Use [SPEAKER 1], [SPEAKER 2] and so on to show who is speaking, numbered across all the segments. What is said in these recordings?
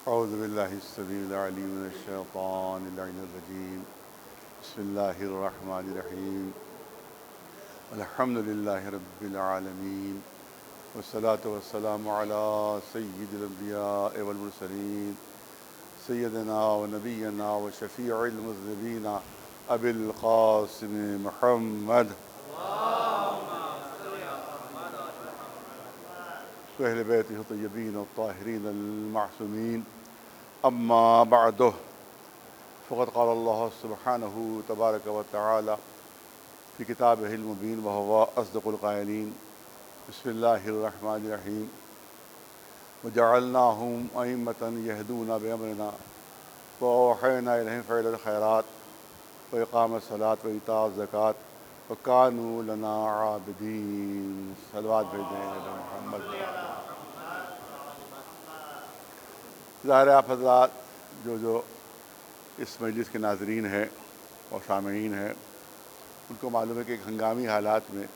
[SPEAKER 1] اعوذ باللہ السمیع العلیم من الشیطان اللعین الرجیم بسم اللہ الرحمن الرحیم الحمد للہ رب العالمین والصلاة والسلام علی سید الانبیاء والمرسلین سیدنا و نبینا و شفیع المذنبین ابی القاسم محمد اہل بیتہ الطیبین الطاہرین المعصومین اما بعد فقد قال اللہ سبحانہ تبارک و تعالی فی کتابہ المبین وہو اصدق القائلین بسم اللہ الرحمن الرحیم وجعلناہم ائمۃ یہدون بامرنا واوحینا الیہم فعل الخیرات واقام الصلاۃ وایتاء الزکوٰۃ وکانوا لنا عابدین۔ صلوات بھیجیں محمد۔ ظاہر آپ حضرات جو اس مجلس کے ناظرین ہیں اور سامعین ہیں ان کو معلوم ہے کہ ایک ہنگامی حالات میں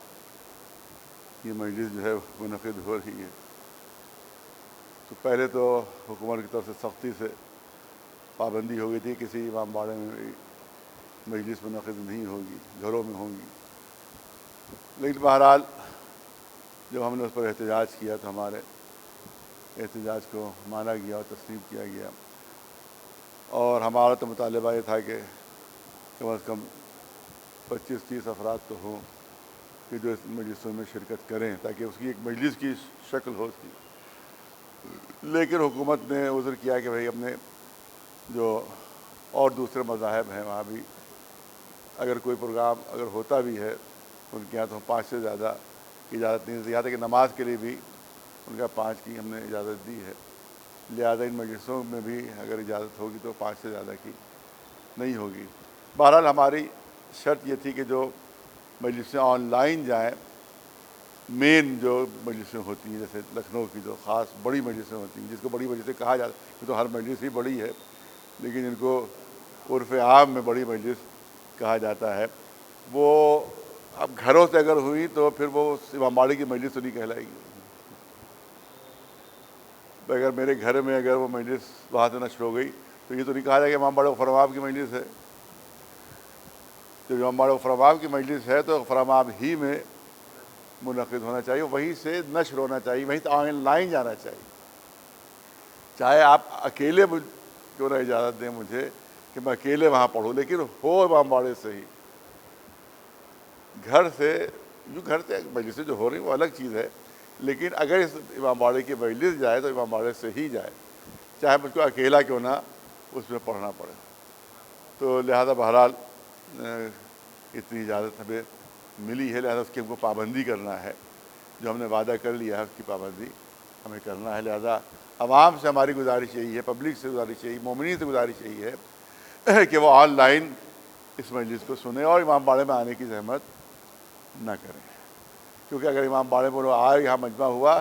[SPEAKER 1] یہ مجلس جو ہے منعقد ہو رہی ہے۔ تو پہلے تو حکومت کی طرف سے سختی سے پابندی ہو گئی تھی کسی امام باڑے میں مجلس منعقد نہیں ہوگی، گھروں میں ہوں گی، لیکن بہرحال جب ہم نے اس پر احتجاج کیا تو ہمارے احتجاج کو مانا گیا اور تسلیم کیا گیا، اور ہمارا تو مطالبہ یہ تھا کہ کم از کم 25-30 افراد تو ہوں کہ جو اس مجلسوں میں شرکت کریں تاکہ اس کی ایک مجلس کی شکل ہو اس کی۔ لیکن حکومت نے عذر کیا کہ بھئی اپنے جو اور دوسرے مذاہب ہیں وہاں بھی اگر کوئی پروگرام اگر ہوتا بھی ہے ان کے یہاں تو 5 سے زیادہ کی اجازت نہیں دیتی، یہاں تک کہ نماز کے لیے بھی ان کا 5 کی ہم نے اجازت دی ہے، لہذا ان مجلسوں میں بھی اگر اجازت ہوگی تو 5 سے زیادہ کی نہیں ہوگی۔ بہرحال ہماری شرط یہ تھی کہ جو مجلسیں آن لائن جائیں، مین جو مجلسیں ہوتی ہیں جیسے لکھنؤ کی جو خاص بڑی مجلسیں ہوتی ہیں جس کو بڑی مجلسیں کہا جاتا ہے، یہ تو ہر مجلس ہی بڑی ہے لیکن ان کو عرف عام میں بڑی مجلس کہا جاتا ہے، وہ اب گھروں سے اگر ہوئی تو پھر وہ امام باڑے کی مجلس تو نہیں کہلائے گی۔ اگر میرے گھر میں اگر وہ مجلس وہاں سے نشر ہو گئی تو یہ تو نہیں کہا جائے کہ امام باڑے غفر آباد کی مجلس ہے۔ جب امام باڑے غفر آباد کی مجلس ہے تو غفر آباد ہی میں منعقد ہونا چاہیے، وہیں سے نشر ہونا چاہیے، وہیں آن لائن جانا چاہیے۔ چاہے آپ اکیلے کیوں نہ اجازت دیں مجھے کہ میں اکیلے وہاں پڑھوں، لیکن ہو امام باڑے سے ہی۔ گھر سے مجلسیں جو ہو رہی ہیں وہ الگ چیز ہے، لیکن اگر اس امام باڑے کی مجلس جائے تو امام باڑے سے ہی جائے، چاہے مجھ کو اکیلا کیوں نہ اس میں پڑھنا پڑے۔ تو لہذا بہرحال اتنی اجازت ہمیں ملی ہے، لہذا اس کی ہم کو پابندی کرنا ہے، جو ہم نے وعدہ کر لیا ہے اس کی پابندی ہمیں کرنا ہے۔ لہذا عوام سے ہماری گزارش یہی ہے، پبلک سے گزارش یہی، مومنین سے گزارش یہی ہے کہ وہ آن لائن اس مجلس کو سنیں اور امام باڑے میں آنے کی زحمت نہ کریں، کیونکہ اگر امام باڑے میں آئے یہاں مجمع ہوا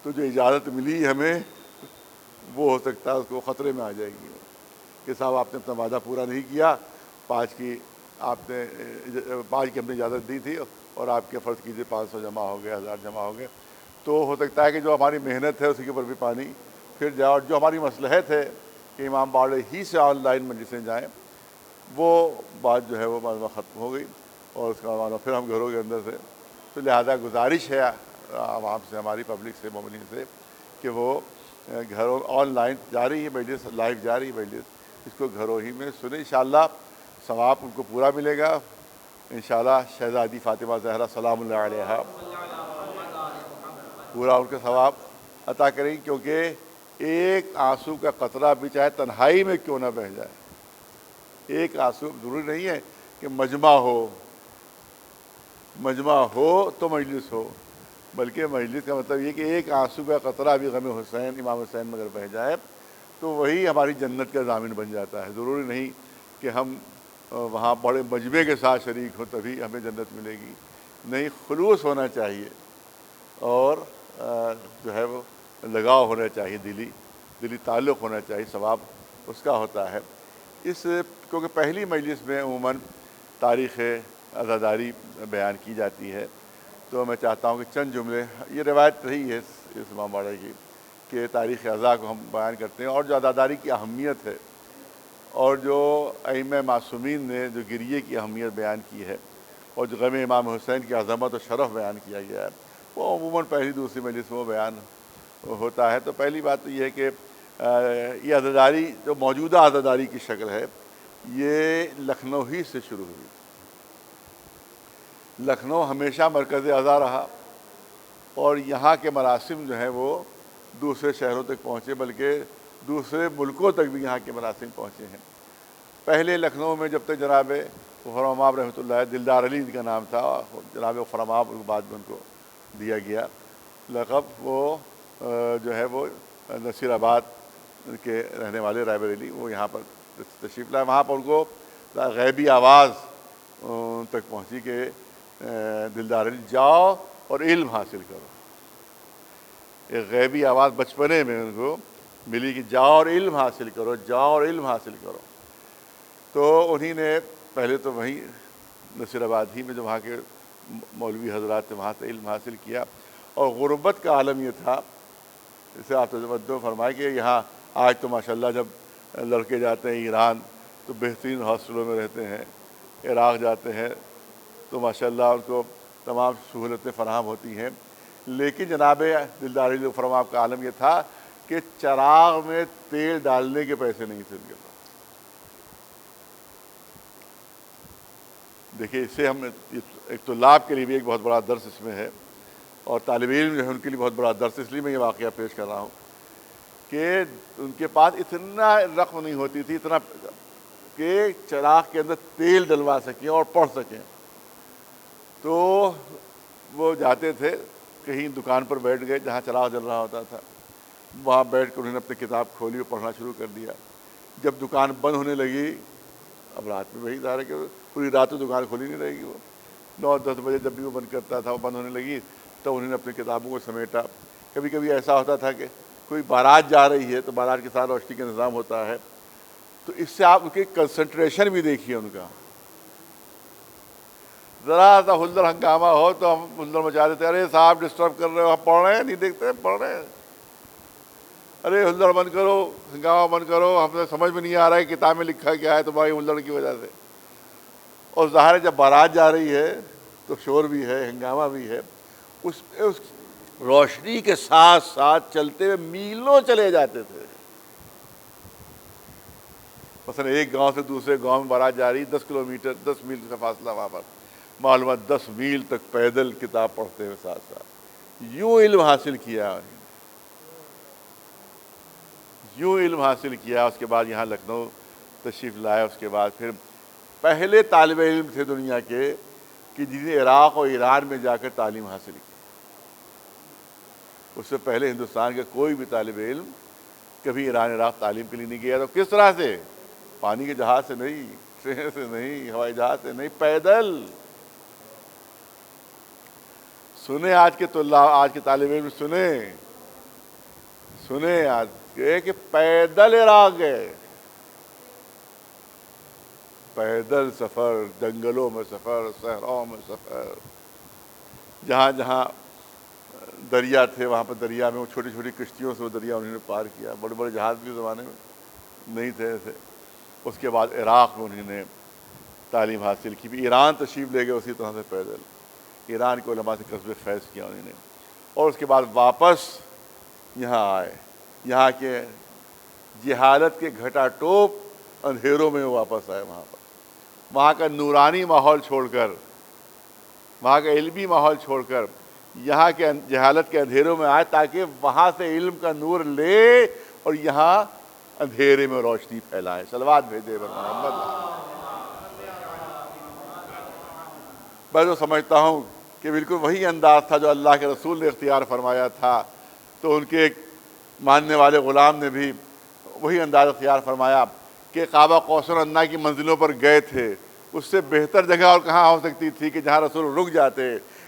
[SPEAKER 1] تو جو اجازت ملی ہمیں وہ ہو سکتا ہے اس کو خطرے میں آ جائے گی کہ صاحب آپ نے اپنا وعدہ پورا نہیں کیا، 5 کی ہم نے اجازت دی تھی اور آپ کے فرض کیجیے 500 جمع ہو گئے، 1000 جمع ہو گئے، تو ہو سکتا ہے کہ جو ہماری محنت ہے اسی کے اوپر بھی پانی پھر جائے، اور جو ہماری مصلحت ہے کہ امام باڑے ہی سے آن لائن مجلسیں جائیں وہ بات جو ہے وہ بعد میں ختم ہو گئی، اور اس کا بعد پھر ہم گھروں کے اندر سے۔ تو لہذا گزارش ہے عوام سے، ہماری پبلک سے، مومنین سے کہ وہ گھروں آن لائن جا رہی ہے مجلس، لائیو جا رہی ہے مجلس، اس کو گھروں ہی میں سنیں، انشاءاللہ ثواب ان کو پورا ملے گا انشاءاللہ۔ شہزادی فاطمہ زہرا سلام اللہ علیہا پورا ان کا ثواب عطا کریں گی، کیونکہ ایک آنسو کا قطرہ بھی چاہے تنہائی میں کیوں نہ بہہ جائے، ایک آنسو ضروری نہیں ہے کہ مجمع ہو تو مجلس ہو، بلکہ مجلس کا مطلب یہ کہ ایک آنسو کا قطرہ بھی غم حسین، امام حسین میں اگر بہہ جائے تو وہی ہماری جنت کا ضامن بن جاتا ہے۔ ضروری نہیں کہ ہم وہاں بڑے مجمع کے ساتھ شریک ہوں تبھی ہمیں جنت ملے گی، نہیں، خلوص ہونا چاہیے اور جو ہے وہ لگاؤ ہونا چاہیے، دلی تعلق ہونا چاہیے، ثواب اس کا ہوتا ہے۔ کیونکہ پہلی مجلس میں عموماً تاریخ عزاداری بیان کی جاتی ہے، تو میں چاہتا ہوں کہ چند جملے، یہ روایت رہی ہے اس امام باڑے کی کے تاریخ ازا کو ہم بیان کرتے ہیں، اور جو عزاداری کی اہمیت ہے اور جو ائمہ معصومین نے جو گریے کی اہمیت بیان کی ہے اور جو غم امام حسین کی عظمت و شرف بیان کیا گیا ہے، وہ عموماً پہلی دوسری مجلس میں بیان ہوتا ہے۔ تو پہلی بات تو یہ ہے کہ یہ عزاداری جو موجودہ عزاداری کی شکل ہے یہ لکھنؤ ہی سے شروع ہوئی۔ لکھنؤ ہمیشہ مرکز عزا رہا اور یہاں کے مراسم جو ہیں وہ دوسرے شہروں تک پہنچے، بلکہ دوسرے ملکوں تک بھی یہاں کے مراسم پہنچے ہیں۔ پہلے لکھنؤ میں جب تک جناب غفرمآب رحمۃ اللہ، دلدار علی کا نام تھا، جناب غفرمآب بعد میں ان کو دیا گیا لقب، وہ جو ہے وہ نصیر آباد کے رہنے والے رائے بریلی، وہ یہاں پر تشریف لائے۔ وہاں پر ان کو غیبی آواز تک پہنچی کہ دلدار علی جاؤ اور علم حاصل کرو۔ ایک غیبی آواز بچپنے میں ان کو ملی کہ جاؤ اور علم حاصل کرو، جاؤ اور علم حاصل کرو۔ تو انہی نے پہلے تو وہیں نصیر آباد ہی میں جو وہاں کے مولوی حضرات تھے وہاں سے علم حاصل کیا، اور غربت کا عالم یہ تھا، جسے آپ توجہ فرمائے کہ یہاں آج تو ماشاءاللہ جب لڑکے جاتے ہیں ایران تو بہترین ہاسٹلوں میں رہتے ہیں، عراق جاتے ہیں تو ماشاءاللہ ان کو تمام سہولتیں فراہم ہوتی ہیں، لیکن جناب دلدار علی غفرمآب کا عالم یہ تھا کہ چراغ میں تیل ڈالنے کے پیسے نہیں تھے ان کے پاس۔ دیکھیے اس سے ہم ایک طلاب کے لیے بھی ایک بہت بڑا درس اس میں ہے، اور طالب علم جو ہے ان کے لیے بہت بڑا درس، اس لیے میں یہ واقعہ پیش کر رہا ہوں کہ ان کے پاس اتنا رقم نہیں ہوتی تھی، اتنا کہ چراغ کے اندر تیل ڈلوا سکیں اور پڑھ سکیں۔ تو وہ جاتے تھے کہیں دکان پر بیٹھ گئے جہاں چراغ جل رہا ہوتا تھا، وہاں بیٹھ کر انہوں نے اپنی کتاب کھولی اور پڑھنا شروع کر دیا۔ جب دکان بند ہونے لگی، اب رات میں وہی ظاہر ہے کہ پوری رات تو دکان کھولی نہیں رہے گی، وہ 9-10 بجے جب بھی وہ بند کرتا تھا، وہ بند ہونے لگی تو انہوں نے اپنی کتابوں کو سمیٹا۔ کبھی کبھی ایسا ہوتا تھا کہ کوئی بارات جا رہی ہے تو بارات کے ساتھ روشنی کا انتظام ہوتا ہے، تو اس سے آپ ان کی کنسنٹریشن بھی دیکھیے ان کا۔ ذرا سا ہلدر ہنگامہ ہو تو ہم ہلدر مچا دیتے، ارے صاحب ڈسٹرب کر رہے ہو، آپ پڑھ رہے ہیں، نہیں دیکھتے پڑھ رہے ہیں، ارے ہلدر بند کرو، ہنگامہ بند کرو، ہمیں سمجھ میں نہیں آ رہا ہے کتاب میں لکھا کیا ہے تمہاری ہلدر کی وجہ سے۔ اور ظاہر ہے جب بارات جا رہی ہے تو شور بھی ہے، ہنگامہ بھی ہے، اس روشنی کے ساتھ ساتھ چلتے ہوئے میلوں چلے جاتے تھے۔ مثلا ایک گاؤں سے دوسرے گاؤں میں بارات جا رہی، 10 کلومیٹر 10 میل کا فاصلہ، وہاں پر معلومات 10 میل تک پیدل کتاب پڑھتے ہوئے ساتھ ساتھ یوں علم حاصل کیا، یوں علم حاصل کیا۔ اس کے بعد یہاں لکھنؤ تشریف لائے، اس کے بعد پھر پہلے طالب علم تھے دنیا کے کہ جنہیں عراق اور ایران میں جا کر تعلیم حاصل کی۔ اس سے پہلے ہندوستان کے کوئی بھی طالب علم کبھی ایران عراق تعلیم کے لیے نہیں گیا۔ تو کس طرح سے؟ پانی کے جہاز سے نہیں، ٹرین سے نہیں، ہوائی جہاز سے نہیں، پیدل۔ سنیں آج کے طلاب، آج کے طالب علم سنیں آج کہ پیدل عراق گئے، پیدل سفر، جنگلوں میں سفر، صحراؤں میں سفر، جہاں جہاں دریا تھے وہاں پر دریا میں وہ چھوٹی چھوٹی کشتیوں سے وہ دریا انہوں نے پار کیا۔ بڑے بڑے جہاز بھی اس زمانے میں نہیں تھے ایسے۔ اس کے بعد عراق میں انہوں نے تعلیم حاصل کی، بھی ایران تشریف لے گئے اسی طرح سے پیدل، ایران کے علماء سے قصب فیض کیا انہوں نے، اور اس کے بعد واپس یہاں آئے۔ یہاں کے جہالت کے گھٹا ٹوپ اندھیروں میں واپس آئے، وہاں کا نورانی ماحول چھوڑ کر، وہاں کا علمی ماحول چھوڑ کر یہاں کے جہالت کے اندھیروں میں آئے تاکہ وہاں سے علم کا نور لے اور یہاں اندھیرے میں روشنی پھیلائے۔ صلوات بھیجے بر محمد۔ میں تو سمجھتا ہوں کہ بالکل وہی انداز تھا جو اللہ کے رسول نے اختیار فرمایا تھا، تو ان کے ایک ماننے والے غلام نے بھی وہی انداز اختیار فرمایا کہ قاب قوسین ادنیٰ کی منزلوں پر گئے تھے۔ اس سے بہتر جگہ اور کہاں ہو سکتی تھی کہ جہاں رسول رک جاتے،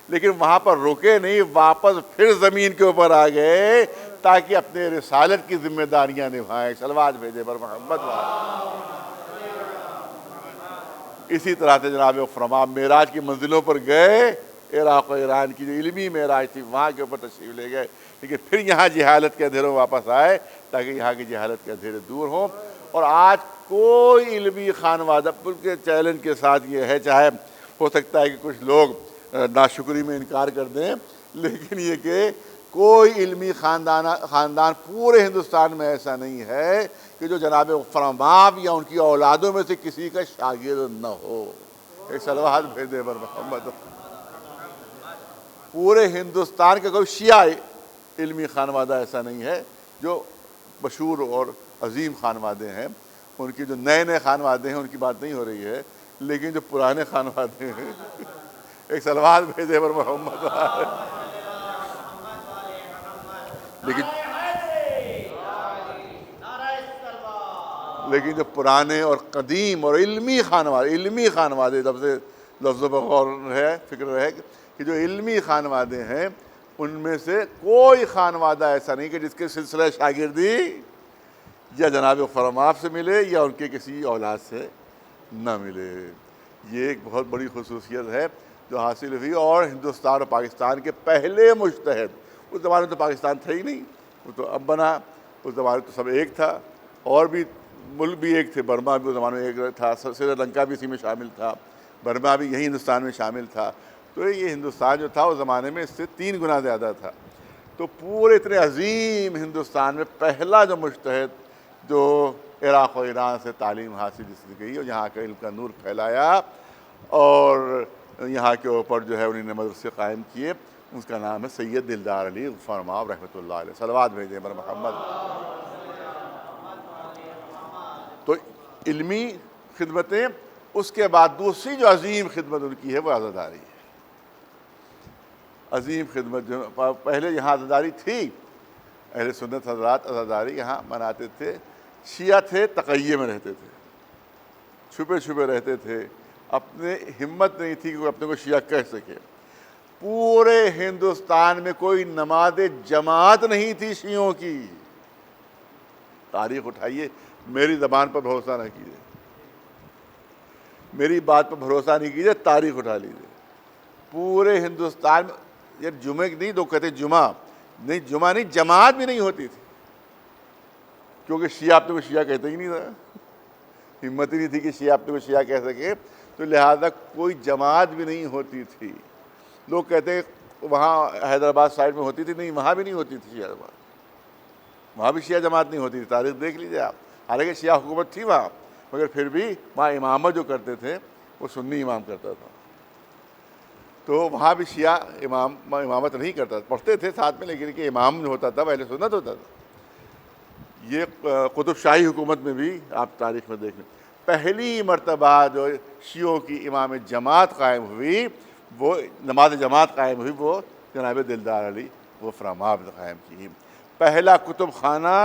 [SPEAKER 1] لیکن وہاں پر رکے نہیں، واپس پھر زمین کے اوپر آ گئے تاکہ اپنے رسالت کی ذمہ داریاں نبھائیں۔ صلوات بھیجے بر محمد۔ اسی طرح سے جناب غفرمآب معراج کی منزلوں پر گئے، عراق و ایران کی جو علمی معراج تھی وہاں کے اوپر تشریف لے گئے لیکن پھر یہاں جہالت کے اندھیروں واپس آئے تاکہ یہاں کی جہالت کے اندھیرے دور ہوں. اور آج کوئی علمی خانوادہ کے چیلنج کے ساتھ یہ ہے، چاہے ہو سکتا ہے کہ کچھ لوگ ناشکری میں انکار کر دیں، لیکن یہ کہ کوئی علمی خاندان پورے ہندوستان میں ایسا نہیں ہے کہ جو جناب فرماب یا ان کی اولادوں میں سے کسی کا شاگرد نہ ہو. ایک صلوات بھیجے پر محمد. پورے ہندوستان کا کوئی شیعہ علمی خانوادہ ایسا نہیں ہے. جو مشہور اور عظیم خانوادے ہیں، ان کی جو نئے نئے خانوادے ہیں ان کی بات نہیں ہو رہی ہے، لیکن جو پرانے خانوادے ہیں ایک صلوات بھیجے پر محمد. لیکن جو پرانے اور قدیم اور علمی خانوادے لفظوں پر غور ہے، فکر رہے کہ جو علمی خانوادے ہیں ان میں سے کوئی خانوادہ ایسا نہیں کہ جس کے سلسلہ شاگردی یا جناب فرماب سے ملے یا ان کے کسی اولاد سے نہ ملے. یہ ایک بہت بڑی خصوصیت ہے جو حاصل ہوئی. اور ہندوستان اور پاکستان کے پہلے مجتہد، اس زمانے میں تو پاکستان تھا ہی نہیں، وہ تو اب بنا. اس زمانے تو سب ایک تھا، اور بھی ملک بھی ایک تھے. برما بھی اس زمانے میں ایک تھا، سری لنکا بھی اسی میں شامل تھا، برما بھی یہی ہندوستان میں شامل تھا. تو یہ ہندوستان جو تھا اس زمانے میں اس سے 3 گنا زیادہ تھا. تو پورے اتنے عظیم ہندوستان میں پہلا جو مجتہد جو عراق و ایران سے تعلیم حاصل جس نے کی اور یہاں کا علم کا نور پھیلایا اور یہاں کے اوپر جو ہے انہوں نے مدرسے قائم کیے، اس کا نام ہے سید دلدار علی فرماب رحمۃ اللہ علیہ. صلوات بھیجیں بر محمد. تو علمی خدمتیں. اس کے بعد دوسری جو عظیم خدمت ان کی ہے وہ عزاداری ہے. عظیم خدمت جو پہلے یہاں عزاداری تھی، اہل سنت حضرات عزاداری یہاں مناتے تھے. شیعہ تھے تقیہ میں رہتے تھے، چھپے چھپے رہتے تھے، اپنے ہمت نہیں تھی کہ کوئی اپنے کو شیعہ کہہ سکے. پورے ہندوستان میں کوئی نماز جماعت نہیں تھی شیعوں کی. تاریخ اٹھائیے، میری زبان پر بھروسہ نہ کیجیے، میری بات پر بھروسہ نہیں کیجیے، تاریخ اٹھا لیجیے. پورے ہندوستان میں یہ جمعہ نہیں، دو کہتے جمعہ نہیں، جماعت بھی نہیں ہوتی تھی. کیونکہ شیعہ اپنے کو شیعہ کہتے ہی نہیں تھا، ہمت ہی نہیں تھی کہ شیعہ اپنے کو شیعہ کہہ سکے. تو لہذا کوئی جماعت بھی نہیں ہوتی تھی. لوگ کہتے ہیں وہاں حیدرآباد سائڈ میں ہوتی تھی، نہیں، وہاں بھی نہیں ہوتی تھی شیعہ جماعت، وہاں بھی شیعہ جماعت نہیں ہوتی تھی. تاریخ دیکھ لیجیے آپ. حالانکہ شیعہ حکومت تھی وہاں، مگر پھر بھی وہاں امامت جو کرتے تھے وہ سنی امام کرتا تھا. تو وہاں بھی شیعہ امامت نہیں کرتا تھا، پڑھتے تھے ساتھ میں، لیکن کہ امام جو ہوتا تھا وہ اہل سنت ہوتا تھا. یہ قطب شاہی حکومت میں بھی آپ تاریخ میں دیکھ لیں. پہلی مرتبہ جو شیعوں کی امام جماعت قائم ہوئی، وہ نماز جماعت قائم ہوئی، وہ جناب دلدار علی وہ فرماب نے قائم کی. پہلا کتب خانہ،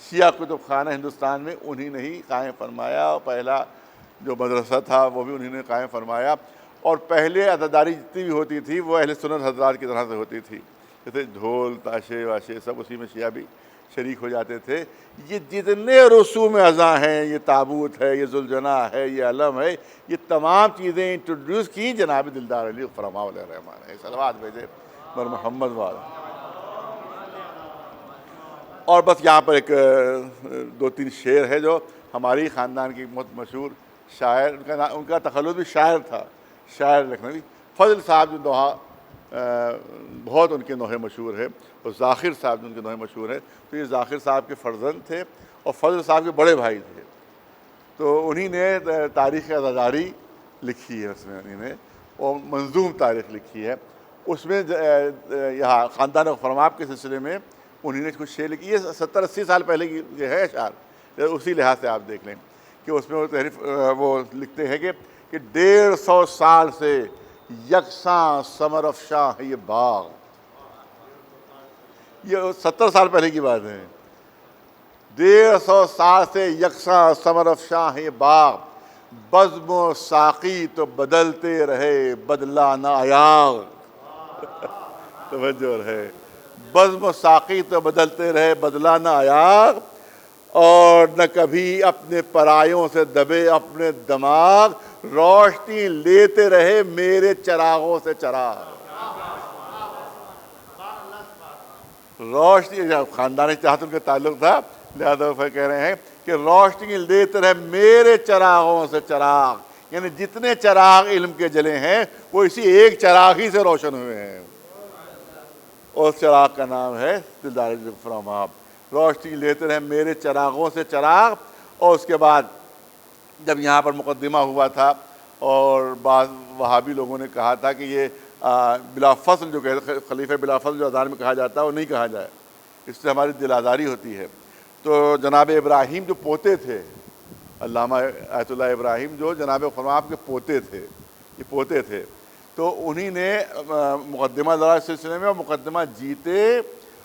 [SPEAKER 1] شیعہ کتب خانہ ہندوستان میں انہی نے ہی قائم فرمایا، اور پہلا جو مدرسہ تھا وہ بھی انہی نے قائم فرمایا. اور پہلے عزاداری جتنی بھی ہوتی تھی وہ اہل سنت حضرات کی طرح سے ہوتی تھی، جیسے ڈھول تاشے واشے سب اسی میں شیعہ بھی شریک ہو جاتے تھے. یہ جتنے رسوم اعضاء ہیں، یہ تابوت ہے، یہ ذوالجناح ہے، یہ علم ہے، یہ تمام چیزیں انٹروڈیوس کی جناب دلدار علی فرماب علیہ الرحمٰن ہے. صلوات بھیجے بر محمد والا. اور بس یہاں پر ایک 2-3 شعر ہے جو ہماری خاندان کی بہت مشہور شاعر، ان کا تخلص بھی شاعر تھا، شاعر لکھنوی فضل صاحب جو دوہا بہت ان کے نوحے مشہور ہے، اور ذاخر صاحب جو ان کے نوحے مشہور ہے. تو یہ ذاخر صاحب کے فرزند تھے اور فضل صاحب کے بڑے بھائی تھے. تو انہی نے تاریخ عزاداری لکھی ہے، اس میں انہی نے اور منظوم تاریخ لکھی ہے. اس میں یہاں خاندان فرماب کے سلسلے میں انہی نے کچھ شعر لکھی. یہ 70-80 سال پہلے کی یہ ہے اشعار، اسی لحاظ سے آپ دیکھ لیں کہ اس میں وہ تحریف وہ لکھتے ہیں کہ 150 سال سے یکساں ثمر افشاں ہے یہ باغ. یہ 70 سال پہلے کی بات ہے. 150 سال سے یکساں ثمر افشاں ہے یہ باغ، بزم و ساقی تو بدلتے رہے بدلہ نہ ایاغ. توجہ ہے، بزم و ساقی تو بدلتے رہے بدلہ نہ ایاغ، اور نہ کبھی اپنے پرایوں سے دبے اپنے دماغ، روشنی لیتے رہے میرے چراغوں سے چراغ. روشنی خاندانی چاہت ان کا تعلق تھا، لہذا وہ کہہ رہے ہیں کہ روشنی لیتے رہے میرے چراغوں سے چراغ، یعنی جتنے چراغ علم کے جلے ہیں وہ اسی ایک چراغ ہی سے روشن ہوئے ہیں، اس چراغ کا نام ہے دلدار فرام آپ۔ روشنی لیتے رہے میرے چراغوں سے چراغ۔ اور اس کے بعد جب یہاں پر مقدمہ ہوا تھا اور بعض وہابی لوگوں نے کہا تھا کہ یہ بلا فصل جو خلیفہ بلا فصل جو اذان میں کہا جاتا ہے وہ نہیں کہا جائے، اس سے ہماری دل آزاری ہوتی ہے۔ تو جناب ابراہیم جو پوتے تھے، علامہ آیت اللہ ابراہیم جو جناب فرماپ کے پوتے تھے، یہ پوتے تھے، تو انہی نے مقدمہ ذرا سلسلے میں اور مقدمہ جیتے،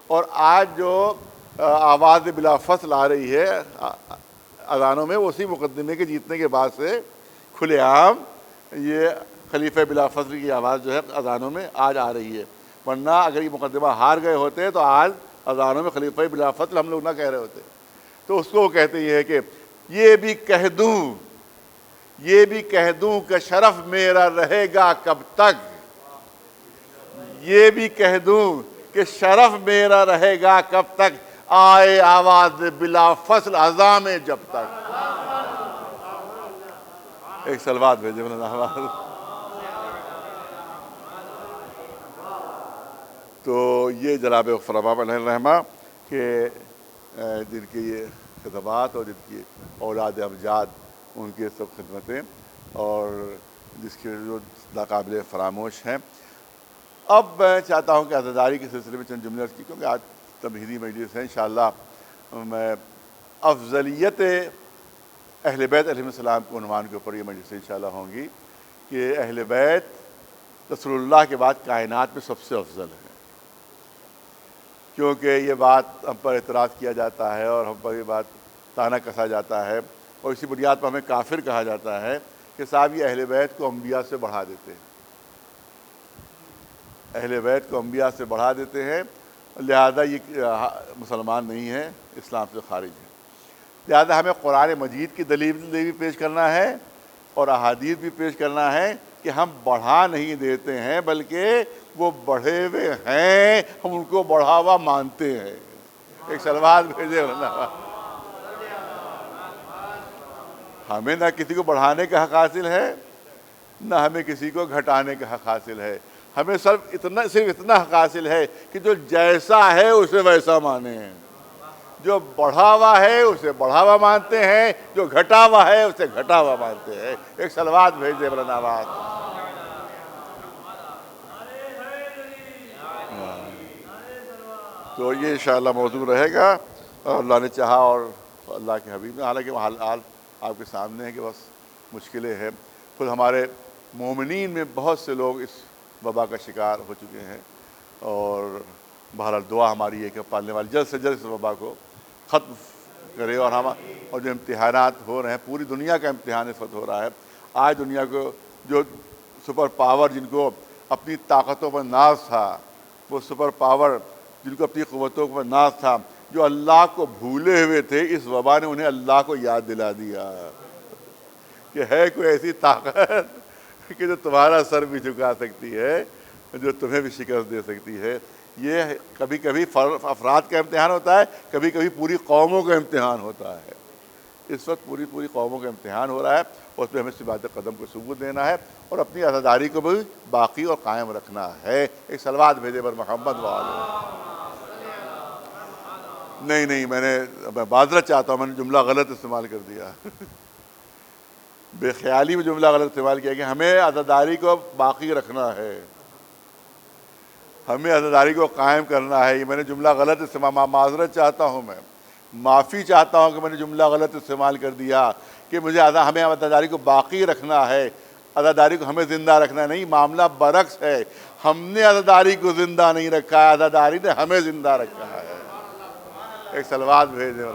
[SPEAKER 1] اور آج جو آواز بلا فصل آ رہی ہے اذانوں میں، اسی مقدمے کے جیتنے کے بعد سے کھلے عام یہ خلیفہ بلا فصل کی آواز جو ہے اذانوں میں آج آ رہی ہے، ورنہ اگر یہ مقدمہ ہار گئے ہوتے تو آج اذانوں میں خلیفہ بلا فصل ہم لوگ نہ کہہ رہے ہوتے۔ تو اس کو وہ کہتے یہ ہے کہ یہ بھی کہہ دوں کہ شرف میرا رہے گا کب تک، یہ بھی کہہ دوں کہ شرف میرا رہے گا کب تک، آئے آواز بلا فصل اذاں میں جب تک۔ ایک صلوات بھیجے مولانا۔ تو یہ جناب فرما علیہ الرحمہ کہ جن کی یہ خدمات اور جن کی اولاد امجاد ان کی سب خدمتیں اور جس کے جو ناقابل فراموش ہیں۔ اب میں چاہتا ہوں کہ عزاداری کے سلسلے میں چند جملے کی، کیونکہ آج تمہیدی مجلس ہے، انشاءاللہ میں افضلیت اہل بیت علیہ السلام کے عنوان کے اوپر یہ مجلس انشاءاللہ ہوں گی کہ اہل بیت رسول اللہ کے بعد کائنات میں سب سے افضل ہے، کیونکہ یہ بات ہم پر اعتراض کیا جاتا ہے اور ہم پر یہ بات تانا کسا جاتا ہے، اور اسی بنیاد پر ہمیں کافر کہا جاتا ہے کہ صاحب یہ اہل بیت کو انبیاء سے بڑھا دیتے ہیں، اہل بیت کو انبیاء سے بڑھا دیتے ہیں، لہذا یہ مسلمان نہیں ہے، اسلام سے خارج ہے۔ لہذا ہمیں قرآن مجید کی دلیل بھی پیش کرنا ہے اور احادیث بھی پیش کرنا ہے کہ ہم بڑھا نہیں دیتے ہیں بلکہ وہ بڑھے ہوئے ہیں، ہم ان کو بڑھاوا مانتے ہیں۔ ایک صلوات بھیجے اللہ۔ ہمیں نہ کسی کو بڑھانے کا حق حاصل ہے نہ ہمیں کسی کو گھٹانے کا حق حاصل ہے، ہمیں صرف اتنا حق حاصل ہے کہ جو جیسا ہے اسے ویسا مانیں، جو بڑھا ہوا ہے اسے بڑھا ہوا مانتے ہیں، جو گھٹا ہوا ہے اسے گھٹا ہوا مانتے ہیں۔ ایک صلوات بھیج دے مولانا آواز۔ تو یہ انشاءاللہ موضوع رہے گا، اور اللہ نے چاہا اور اللہ کے حبیب نے، حالانکہ حال آپ کے سامنے ہے کہ بس مشکلیں ہیں، خود ہمارے مومنین میں بہت سے لوگ اس وبا کا شکار ہو چکے ہیں، اور بہرحال دعا ہماری ہے کہ پالنے والی جلد سے جلد اس وبا کو ختم کرے، اور جو امتحانات ہو رہے ہیں، پوری دنیا کا امتحان اس وقت ہو رہا ہے۔ آج دنیا کو جو سپر پاور جن کو اپنی طاقتوں پر ناز تھا، وہ سپر پاور جن کو اپنی قوتوں پر ناز تھا، جو اللہ کو بھولے ہوئے تھے، اس وبا نے انہیں اللہ کو یاد دلا دیا کہ ہے کوئی ایسی طاقت کہ جو تمہارا سر بھی جھکا سکتی ہے، جو تمہیں بھی شکست دے سکتی ہے۔ یہ کبھی کبھی افراد کا امتحان ہوتا ہے، کبھی کبھی پوری قوموں کا امتحان ہوتا ہے۔ اس وقت پوری قوموں کا امتحان ہو رہا ہے، اور اس پہ ہمیں ثبات قدم کو ثبوت دینا ہے اور اپنی عزاداری کو بھی باقی اور قائم رکھنا ہے۔ ایک صلوات بھیجے بر محمد وآلہ۔ نہیں میں معذرت چاہتا ہوں، میں نے جملہ غلط استعمال کر دیا، بے خیالی میں جملہ غلط استعمال کیا کہ ہمیں عزاداری کو باقی رکھنا ہے، ہمیں عزاداری کو قائم کرنا ہے۔ یہ میں نے جملہ غلط استعمال، معذرت چاہتا ہوں، میں معافی چاہتا ہوں کہ میں نے جملہ غلط استعمال کر دیا کہ ہمیں عزاداری کو باقی رکھنا ہے، عزاداری کو ہمیں زندہ رکھنا نہیں۔ معاملہ برعکس ہے، ہم نے عزاداری کو زندہ نہیں رکھا ہے، عزاداری نے ہمیں زندہ رکھا ہے۔ ایک صلوات بھیج دیں۔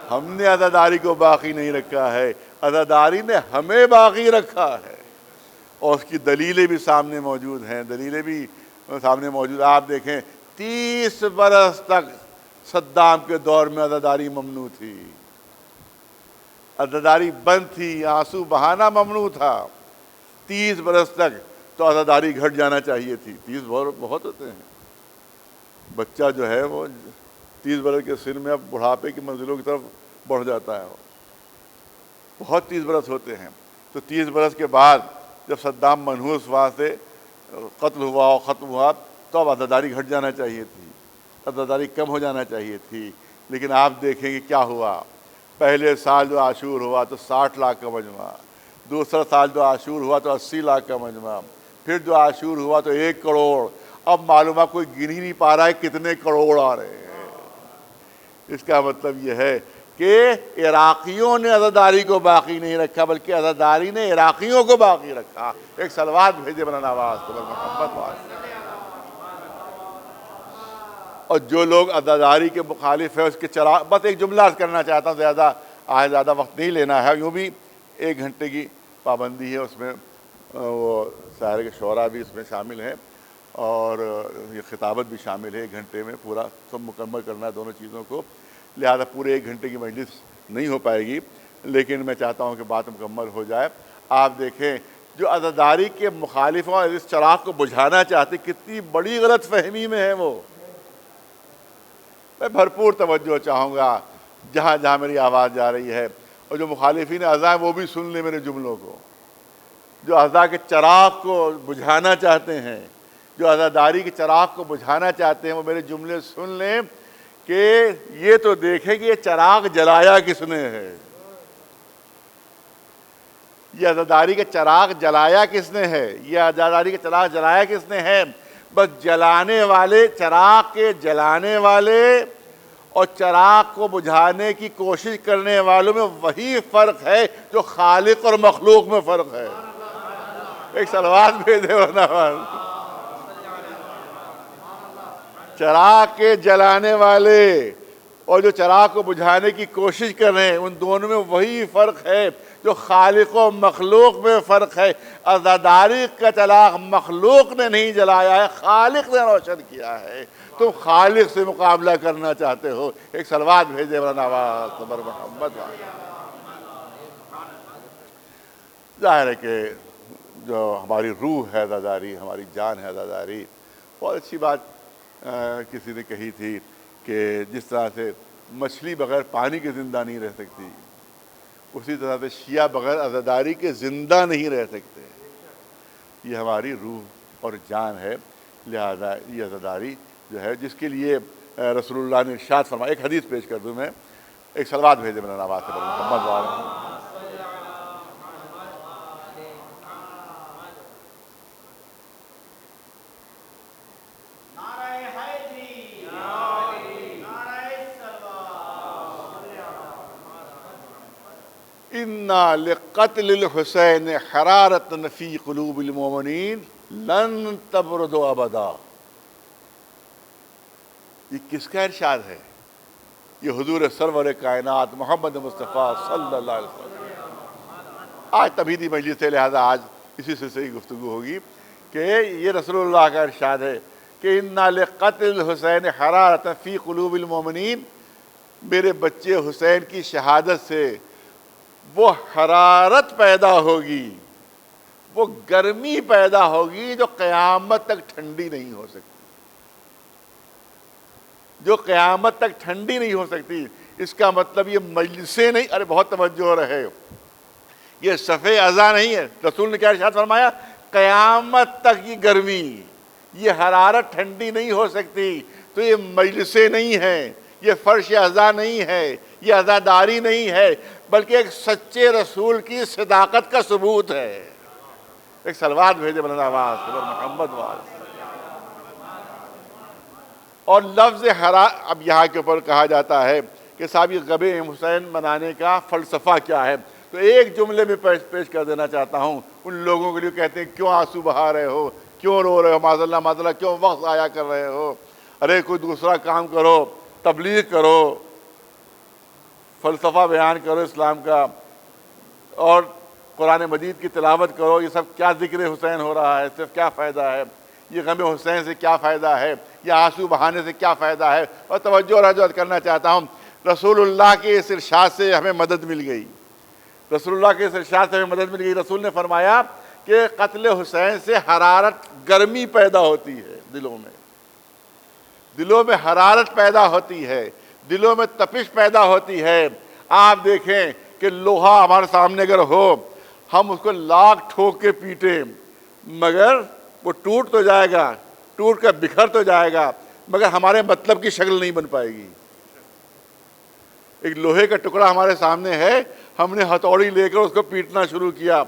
[SPEAKER 1] ہم نے عزاداری کو باقی نہیں رکھا ہے، عزاداری نے ہمیں باقی رکھا ہے، اور اس کی دلیلیں بھی سامنے موجود ہیں، آپ دیکھیں 30 برس تک صدام کے دور میں عزاداری ممنوع تھی، عزاداری بند تھی، آنسو بہانا ممنوع تھا 30 برس تک، تو عزاداری گھٹ جانا چاہیے تھی۔ 30 بہت ہوتے ہیں، بچہ جو ہے وہ 30 برس کے سن میں اب بڑھاپے کی منزلوں کی طرف بڑھ جاتا ہے، بہت 30 برس ہوتے ہیں۔ تو 30 برس کے بعد جب صدام منحوس وہاں سے قتل ہوا اور ختم ہوا، تو اب عزاداری گھٹ جانا چاہیے تھی، عزاداری کم ہو جانا چاہیے تھی۔ لیکن آپ دیکھیں کہ کیا ہوا، پہلے سال جو عاشور ہوا تو 60 لاکھ کا مجمع، دوسرا سال جو عاشور ہوا تو 80 لاکھ کا مجمع، پھر جو عاشور ہوا تو 1 کروڑ۔ اب معلومات کوئی گن ہی نہیں پا رہا ہے کتنے کروڑ آ رہے ہیں۔ اس کا مطلب یہ ہے کہ عراقیوں نے عزاداری کو باقی نہیں رکھا، بلکہ عزاداری نے عراقیوں کو باقی رکھا۔ ایک صلوات بھیجے مولانا عباس پر محمد والے۔ اور جو لوگ عزاداری کے مخالف ہیں اس کے چراغ، بس ایک جملہ کرنا چاہتا ہوں، زیادہ وقت نہیں لینا ہے، یوں بھی 1 گھنٹے کی پابندی ہے، اس میں وہ سارے کے شعراء بھی اس میں شامل ہیں اور یہ خطابت بھی شامل ہے۔ 1 گھنٹے میں پورا سب مکمل کرنا ہے دونوں چیزوں کو، لہذا پورے 1 گھنٹے کی مجلس نہیں ہو پائے گی، لیکن میں چاہتا ہوں کہ بات مکمل ہو جائے۔ آپ دیکھیں جو عزاداری کے مخالفوں اور اس چراغ کو بجھانا چاہتے کتنی بڑی غلط فہمی میں ہے وہ۔ میں بھرپور توجہ چاہوں گا جہاں جہاں میری آواز جا رہی ہے، اور جو مخالفین عزا ہیں وہ بھی سن لیں میرے جملوں کو، جو عزا کے چراغ کو بجھانا چاہتے ہیں، جو عزاداری کے چراغ کو بجھانا چاہتے ہیں، وہ میرے جملے سن لیں کہ یہ تو دیکھیں کہ یہ چراغ جلایا کس نے ہے، یہ عزاداری کے چراغ جلایا کس نے ہے، یہ عزاداری کے چراغ جلایا کس نے ہے۔ بس جلانے والے، چراغ کے جلانے والے اور چراغ کو بجھانے کی کوشش کرنے والوں میں وہی فرق ہے جو خالق اور مخلوق میں فرق ہے۔ ایک صلوات بھیجے ورنہ چراغ کے جلانے والے اور جو چراغ کو بجھانے کی کوشش کر رہے ہیں، ان دونوں میں وہی فرق ہے جو خالق و مخلوق میں فرق ہے۔ عزاداری کا چراغ مخلوق نے نہیں جلایا ہے، خالق نے روشن کیا ہے۔ تم خالق سے مقابلہ کرنا چاہتے ہو، ایک صلوات بھیجے مولانا عباس صبر محمد والے۔ ظاہر ہے کہ جو ہماری روح ہے عزاداری، ہماری جان ہے عزاداری۔ بہت اچھی بات کسی نے کہی تھی کہ جس طرح سے مچھلی بغیر پانی کے زندہ نہیں رہ سکتی، اسی طرح سے شیعہ بغیر عزاداری کے زندہ نہیں رہ سکتے۔ یہ ہماری روح اور جان ہے، لہذا یہ عزاداری جو ہے جس کے لیے رسول اللہ نے ارشاد فرمایا۔ ایک حدیث پیش کر دوں میں، ایک صلوات بھیجے مولانا عباس پر محمد والے۔ اِنَّا لِقَتْلِ الْحُسَيْنِ حَرَارَةً فِي قُلُوبِ الْمُؤْمِنِينَ لَن تَبْرُدُ أَبَدًا۔ یہ کس کا ارشاد ہے؟ یہ حضور سرور کائنات محمد مصطفیٰ صلی اللہ علیہ وسلم۔ آج تبھیدی مجلس ہے، لہذا آج اسی سلسلے کی گفتگو ہوگی کہ یہ رسول اللہ کا ارشاد ہے کہ اِنَّا لِقَتْلِ الْحُسَيْنِ حَرَارَةً فِي قُلُوبِ الْمُؤْمِنِينَ، میرے بچے حسین کی شہادت سے وہ حرارت پیدا ہوگی، وہ گرمی پیدا ہوگی جو قیامت تک ٹھنڈی نہیں ہو سکتی، جو قیامت تک ٹھنڈی نہیں ہو سکتی۔ اس کا مطلب یہ مجلسیں نہیں، ارے بہت توجہ رہے، یہ صفحے اعضا نہیں ہے۔ رسول نے کیا ارشاد فرمایا؟ قیامت تک یہ گرمی، یہ حرارت ٹھنڈی نہیں ہو سکتی۔ تو یہ مجلسیں نہیں ہیں، یہ فرش اعضا نہیں ہے، یہ عزاداری نہیں ہے، بلکہ ایک سچے رسول کی صداقت کا ثبوت ہے۔ ایک صلوات بھیجے مولانا عباس پر محمد والے۔ اور لفظ اب یہاں کے اوپر کہا جاتا ہے کہ صاحب یہ غم حسین منانے کا فلسفہ کیا ہے، تو ایک جملے میں پیش کر دینا چاہتا ہوں ان لوگوں کے لیے کہتے ہیں کیوں آنسو بہا رہے ہو، کیوں رو رہے ہو، معاذ اللہ کیوں وقت ضائع کر رہے ہو، ارے کوئی دوسرا کام کرو، تبلیغ کرو، فلسفہ بیان کرو اسلام کا، اور قرآن مجید کی تلاوت کرو۔ یہ سب کیا ذکر حسین ہو رہا ہے، صرف کیا فائدہ ہے؟ یہ غم حسین سے کیا فائدہ ہے؟ یہ آنسو بہانے سے کیا فائدہ ہے؟ اور توجہ رجوع کرنا چاہتا ہوں، رسول اللہ کے اس ارشاد سے ہمیں مدد مل گئی، رسول اللہ کے ارشاد سے ہمیں مدد مل گئی. رسول نے فرمایا کہ قتل حسین سے حرارت، گرمی پیدا ہوتی ہے دلوں میں حرارت پیدا ہوتی ہے، دلوں میں تپش پیدا ہوتی ہے. آپ دیکھیں کہ لوہا ہمارے سامنے اگر ہو، ہم اس کو لاکھ ٹھوک کے پیٹیں مگر وہ ٹوٹ تو جائے گا، ٹوٹ کر بکھر تو جائے گا، مگر ہمارے مطلب کی شکل نہیں بن پائے گی. ایک لوہے کا ٹکڑا ہمارے سامنے ہے، ہم نے ہتھوڑی لے کر اس کو پیٹنا شروع کیا،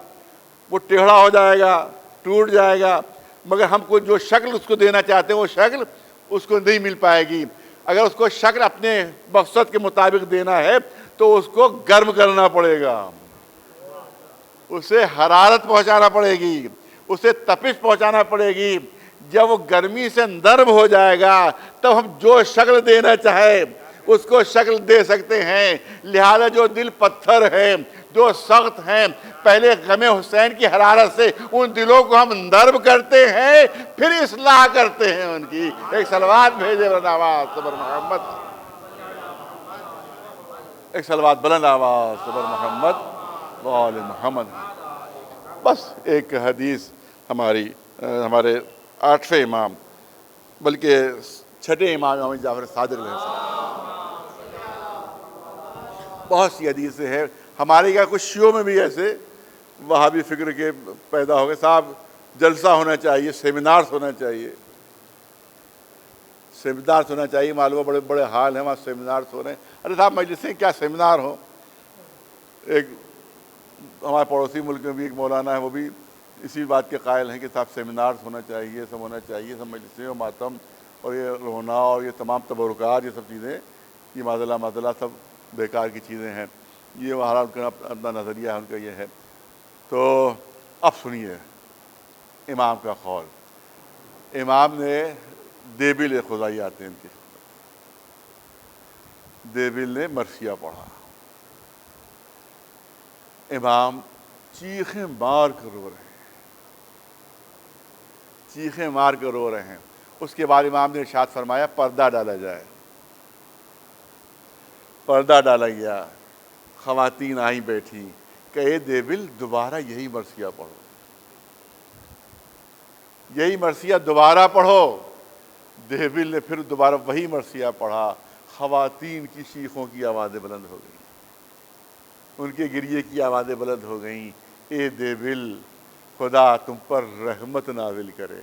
[SPEAKER 1] وہ ٹیڑھا ہو جائے گا، ٹوٹ جائے گا، مگر ہم کو جو شکل اس کو دینا چاہتے ہیں وہ شکل اس کو نہیں مل پائے گی. اگر اس کو شکل اپنے مقصد کے مطابق دینا ہے تو اس کو گرم کرنا پڑے گا، اسے حرارت پہنچانا پڑے گی، اسے تپش پہنچانا پڑے گی. جب وہ گرمی سے نرم ہو جائے گا تب ہم جو شکل دینا چاہے اس کو شکل دے سکتے ہیں. لہذا جو دل پتھر ہیں، جو سخت ہیں، پہلے غم حسین کی حرارت سے ان دلوں کو ہم نرم کرتے ہیں، پھر اصلاح کرتے ہیں ان کی. ایک صلوات بھیجے بلند آواز صبر محمد، ایک صلوات بلند آواز صبر محمد وآل محمد. بس ایک حدیث ہمارے 8ویں امام بلکہ 6ٹھے امام امام جعفر صادق علیہ السلام. بہت سی حدیثیں ہیں ہمارے یہاں. کچھ شیعوں میں بھی ایسے وہابی فکر کے پیدا ہو گئے، صاحب جلسہ ہونا چاہیے، سیمینارز ہونا چاہیے، سیمینارز ہونا چاہیے. معلوم بڑے بڑے حال ہیں وہاں سیمینارز ہو رہے ہیں. ارے صاحب مجلسیں کیا سیمینار ہو. ایک ہمارے پڑوسی ملک میں بھی ایک مولانا ہے، وہ بھی اسی بات کے قائل ہیں کہ صاحب سیمینارز ہونا چاہیے، سب ہونا چاہیے، سب مجلسیں اور ماتم اور یہ رونا اور یہ تمام تبرکات، یہ سب چیزیں یہ معذلہ سب بیکار کی چیزیں ہیں. یہ وہاں ان کا اپنا نظریہ ہے، ان کا یہ ہے. تو اب سنیے امام کا قول. امام نے دیبل خدائی آتے ہیں ان کی، دیبل نے مرثیہ پڑھا. امام چیخیں مار کر رو رہے ہیں، چیخیں مار کر رو رہے ہیں. اس کے بعد امام نے ارشاد فرمایا پردہ ڈالا جائے. پردہ ڈالا گیا، خواتین آئیں بیٹھی کہ اے دیبل دوبارہ یہی مرثیہ پڑھو، یہی مرثیہ دوبارہ پڑھو. دیبل نے پھر دوبارہ وہی مرثیہ پڑھا. خواتین کی چیخوں کی آوازیں بلند ہو گئیں، ان کے گریے کی آوازیں بلند ہو گئیں. اے دیبل خدا تم پر رحمت نازل کرے.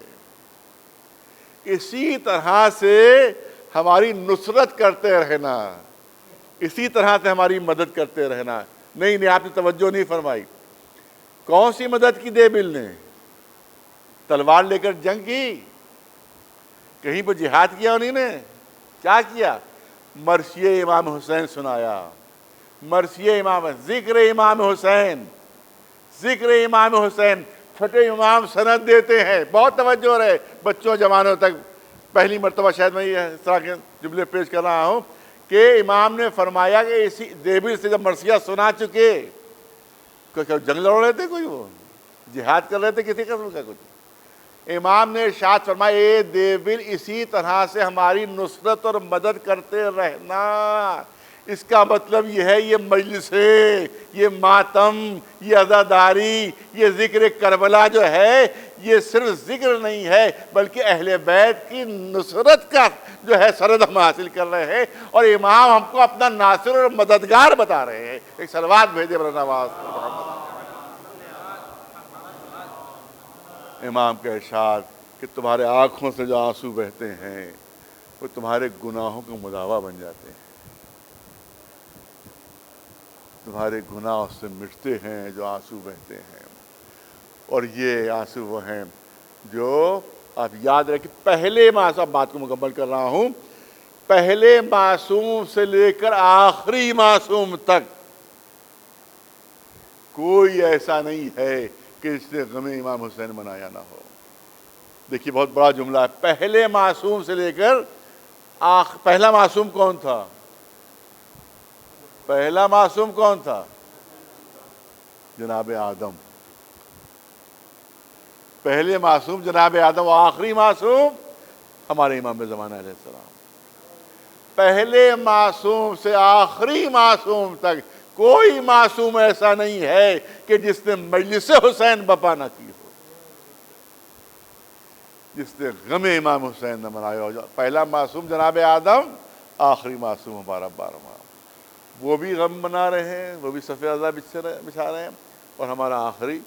[SPEAKER 1] اسی طرح سے ہماری نصرت کرتے رہنا، اسی طرح سے ہماری مدد کرتے رہنا. نہیں آپ نے توجہ نہیں فرمائی. کون سی مدد کی دیبل نے؟ تلوار لے کر جنگ کی؟ کہیں پہ جہاد کیا انہیں نے؟ کیا کیا؟ مرثیہ امام حسین سنایا. مرثیہ امام، ذکر امام حسین، ذکر امام حسین. چھٹے امام سند دیتے ہیں. بہت توجہ رہے بچوں جوانوں تک. پہلی مرتبہ شاید میں اس طرح کے جملے پیش کر رہا ہوں کہ امام نے فرمایا کہ اسی دیبل سے جب مرثیہ سنا چکے، جنگ لڑ رہے تھے، کوئی وہ جہاد کر رہے تھے کسی قسم کا کچھ، امام نے ارشاد فرمایا اے دیبل اسی طرح سے ہماری نصرت اور مدد کرتے رہنا. اس کا مطلب یہ ہے یہ مجلسیں، یہ ماتم، یہ عزاداری، یہ ذکر کربلا جو ہے یہ صرف ذکر نہیں ہے بلکہ اہل بیت کی نصرت کا جو ہے سرد ہم حاصل کر رہے ہیں. اور امام ہم کو اپنا ناصر اور مددگار بتا رہے ہیں. ایک صلوات بھیجے بلند آواز. امام کا ارشاد کہ تمہارے آنکھوں سے جو آنسو بہتے ہیں وہ تمہارے گناہوں کا مداوع بن جاتے ہیں. تمہارے گناہ اس سے مٹتے ہیں جو آنسو بہتے ہیں. اور یہ آنسو وہ ہیں جو آپ یاد رکھیں. پہلے معصوم، بات کو مکمل کر رہا ہوں، پہلے معصوم سے لے کر آخری معصوم تک کوئی ایسا نہیں ہے کہ اس نے غم امام حسین منایا نہ ہو. دیکھیے بہت بڑا جملہ ہے. پہلے معصوم سے لے کر پہلا معصوم کون تھا؟ پہلا معصوم کون تھا؟ جناب آدم. پہلے معصوم جناب آدم، و آخری معصوم ہمارے امام زمانہ علیہ السلام. پہلے معصوم سے آخری معصوم تک کوئی معصوم ایسا نہیں ہے کہ جس نے مجلس حسین بپا نہ کی ہو، جس نے غم امام حسین نہ منایا ہو۔ پہلا معصوم جناب آدم، آخری معصوم ہمارا 12واں، وہ بھی غم منا رہے ہیں، وہ بھی صف عزا بچھا رہے ہیں، اور ہمارا آخری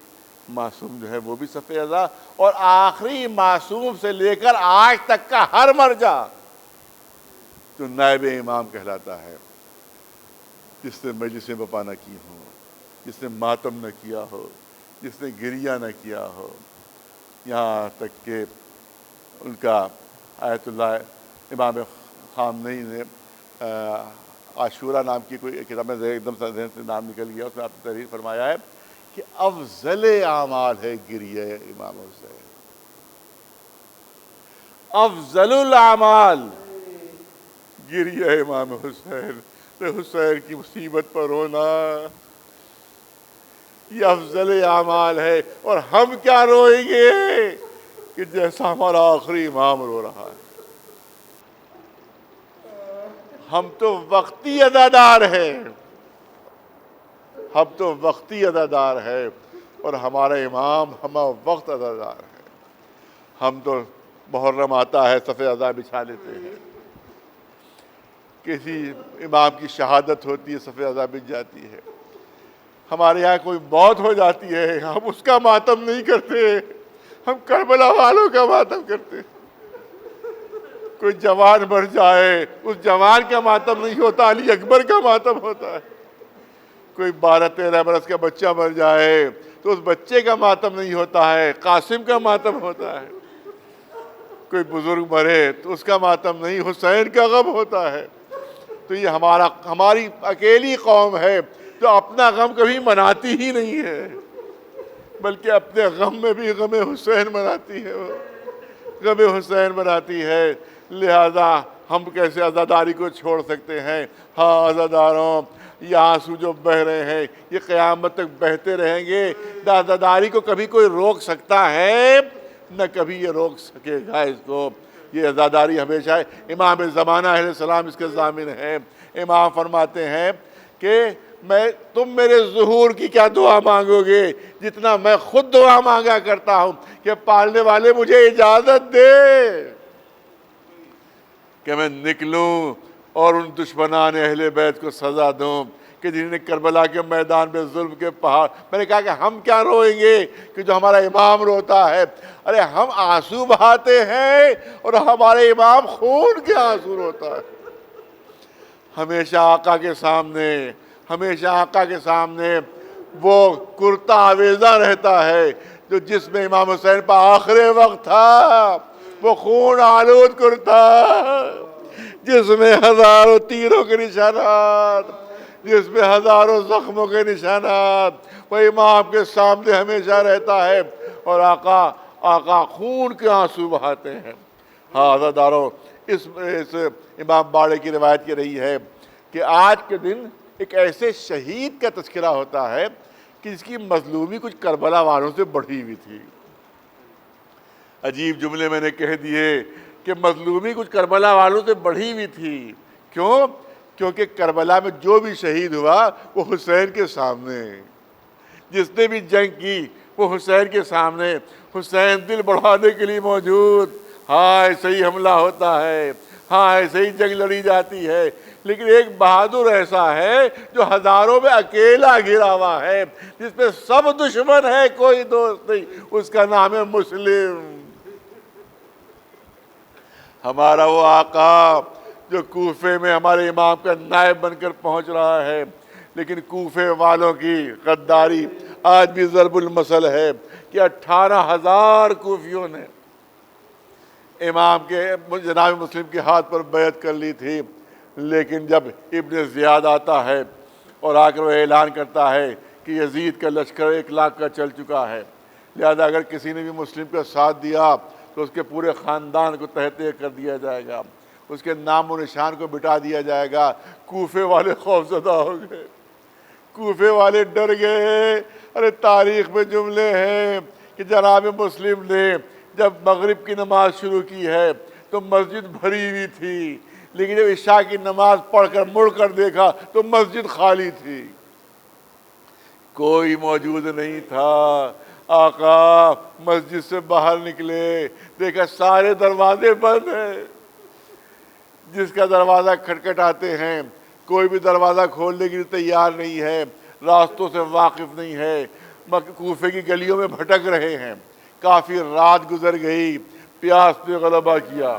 [SPEAKER 1] معصوم جو ہے وہ بھی صف عزا، اور آخری معصوم سے لے کر آج تک کا ہر مرجع جو نائب امام کہلاتا ہے، جس نے مجلسیں بپا نہ کی ہوں، جس نے ماتم نہ کیا ہو، جس نے گریہ نہ کیا ہو، یہاں تک کہ ان کا آیت اللہ امام خامنئی نے عاشورہ نام کی کوئی کتاب میں ایک دم ذہن سے نام نکل گیا، اس میں آپ نے تحریر فرمایا ہے کہ افضل اعمال ہے گریہ امام حسین، افضل الاعمال گریہ امام حسین، حسین کی مصیبت پر رونا یہ افضل اعمال ہے۔ اور ہم کیا روئیں گے کہ جیسا ہمارا آخری امام رو رہا ہے۔ ہم تو وقتی ادادار ہیں، ہم تو وقتی ادادار ہے، اور ہمارا امام ہمہ وقت ادادار ہے۔ ہم تو محرم آتا ہے صف عزا بچھا لیتے ہیں، کسی امام کی شہادت ہوتی ہے صف عزا بچھ جاتی ہے، ہمارے یہاں کوئی موت ہو جاتی ہے، ہم اس کا ماتم نہیں کرتے، ہم کربلا والوں کا ماتم کرتے۔ کوئی جوان مر جائے، اس جوان کا ماتم نہیں ہوتا، علی اکبر کا ماتم ہوتا ہے۔ کوئی 12-13 برس کا بچہ مر جائے تو اس بچے کا ماتم نہیں ہوتا ہے، قاسم کا ماتم ہوتا ہے۔ کوئی بزرگ مرے تو اس کا ماتم نہیں، حسین کا غم ہوتا ہے۔ تو یہ ہماری اکیلی قوم ہے جو اپنا غم کبھی مناتی ہی نہیں ہے، بلکہ اپنے غم میں بھی غم حسین مناتی ہے، وہ غم حسین مناتی ہے۔ لہذا ہم کیسے عزاداری کو چھوڑ سکتے ہیں؟ ہاں عزاداروں، یہ آنسو جو بہہ رہے ہیں یہ قیامت تک بہتے رہیں گے۔ عزاداری کو کبھی کوئی روک سکتا ہے؟ نہ کبھی یہ روک سکے گا اس کو۔ یہ عزاداری ہمیشہ ہے۔ امام زمانہ علیہ السلام اس کے ضامن ہیں۔ امام فرماتے ہیں کہ تم میرے ظہور کی کیا دعا مانگو گے، جتنا میں خود دعا مانگا کرتا ہوں کہ پالنے والے مجھے اجازت دے کہ میں نکلوں اور ان دشمنان اہل بیت کو سزا دوں کہ جنہوں نے کربلا کے میدان میں ظلم کے پہاڑ۔ میں نے کہا کہ ہم کیا روئیں گے کہ جو ہمارا امام روتا ہے؟ ارے ہم آنسو بہاتے ہیں اور ہمارے امام خون کے آنسو روتا ہے۔ ہمیشہ آقا کے سامنے، ہمیشہ آقا کے سامنے وہ کرتا آویزہ رہتا ہے جو جس میں امام حسین پہ آخری وقت تھا، وہ خون آلود کرتا جس میں ہزاروں تیروں کے نشانات، جس میں ہزاروں زخموں کے نشانات، وہ امام کے سامنے ہمیشہ رہتا ہے، اور آقا خون کے آنسو بہاتے ہیں۔ ہاں عزاداروں، اس امام باڑے کی روایت یہ رہی ہے کہ آج کے دن ایک ایسے شہید کا تذکرہ ہوتا ہے کہ جس کی مظلومی کچھ کربلا والوں سے بڑھی ہوئی تھی۔ عجیب جملے میں نے کہہ دیے کہ مظلومی کچھ کربلا والوں سے بڑھی ہوئی تھی۔ کیوں؟ کیونکہ کربلا میں جو بھی شہید ہوا وہ حسین کے سامنے، جس نے بھی جنگ کی وہ حسین کے سامنے، حسین دل بڑھانے کے لیے موجود۔ ہاں ایسے ہی حملہ ہوتا ہے، ہاں ایسے ہی جنگ لڑی جاتی ہے، لیکن ایک بہادر ایسا ہے جو ہزاروں میں اکیلا گھرا ہوا ہے، جس میں سب دشمن ہے کوئی دوست نہیں، اس کا نام ہے مسلم۔ ہمارا وہ آقا جو کوفے میں ہمارے امام کا نائب بن کر پہنچ رہا ہے، لیکن کوفے والوں کی غداری آج بھی ضرب المثل ہے کہ 18,000 کوفیوں نے امام کے جناب مسلم کے ہاتھ پر بیعت کر لی تھی، لیکن جب ابن زیاد آتا ہے اور آ کر وہ اعلان کرتا ہے کہ یزید کا لشکر 1,00,000 کا چل چکا ہے، لہذا اگر کسی نے بھی مسلم کا ساتھ دیا تو اس کے پورے خاندان کو تہہ کر دیا جائے گا، اس کے نام و نشان کو مٹا دیا جائے گا۔ کوفے والے خوفزدہ ہو گئے، کوفے والے ڈر گئے۔ ارے تاریخ میں جملے ہیں کہ جناب مسلم نے جب مغرب کی نماز شروع کی ہے تو مسجد بھری ہوئی تھی، لیکن جب عشاء کی نماز پڑھ کر مڑ کر دیکھا تو مسجد خالی تھی۔ کوئی موجود نہیں تھا۔ آقا مسجد سے باہر نکلے، دیکھا سارے دروازے بند ہیں، جس کا دروازہ کھٹکھٹاتے ہیں کوئی بھی دروازہ کھولنے کے لیے تیار نہیں ہے، راستوں سے واقف نہیں ہے، کوفے کی گلیوں میں بھٹک رہے ہیں۔ کافی رات گزر گئی، پیاس نے غلبہ کیا،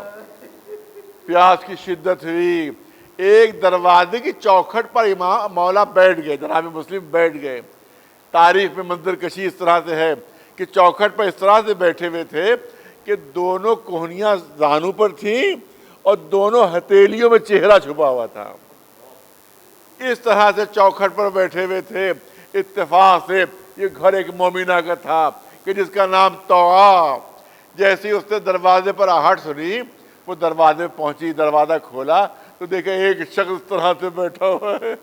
[SPEAKER 1] پیاس کی شدت ہوئی، ایک دروازے کی چوکھٹ پر امام مولا بیٹھ گئے، جناب مسلم بیٹھ گئے۔ تاریخ میں منظر کشی اس طرح سے ہے کہ چوکھٹ پر اس طرح سے بیٹھے ہوئے تھے کہ دونوں کوہنیاں زانوں پر تھیں اور دونوں ہتھیلیوں میں چہرہ چھپا ہوا تھا۔ اس طرح سے چوکھٹ پر بیٹھے ہوئے تھے۔ اتفاق سے یہ گھر ایک مومنہ کا تھا کہ جس کا نام طوعا۔ جیسے ہی اس نے دروازے پر آہٹ سنی، وہ دروازے میں پہنچی، دروازہ کھولا تو دیکھا ایک شخص اس طرح سے بیٹھا ہوا ہے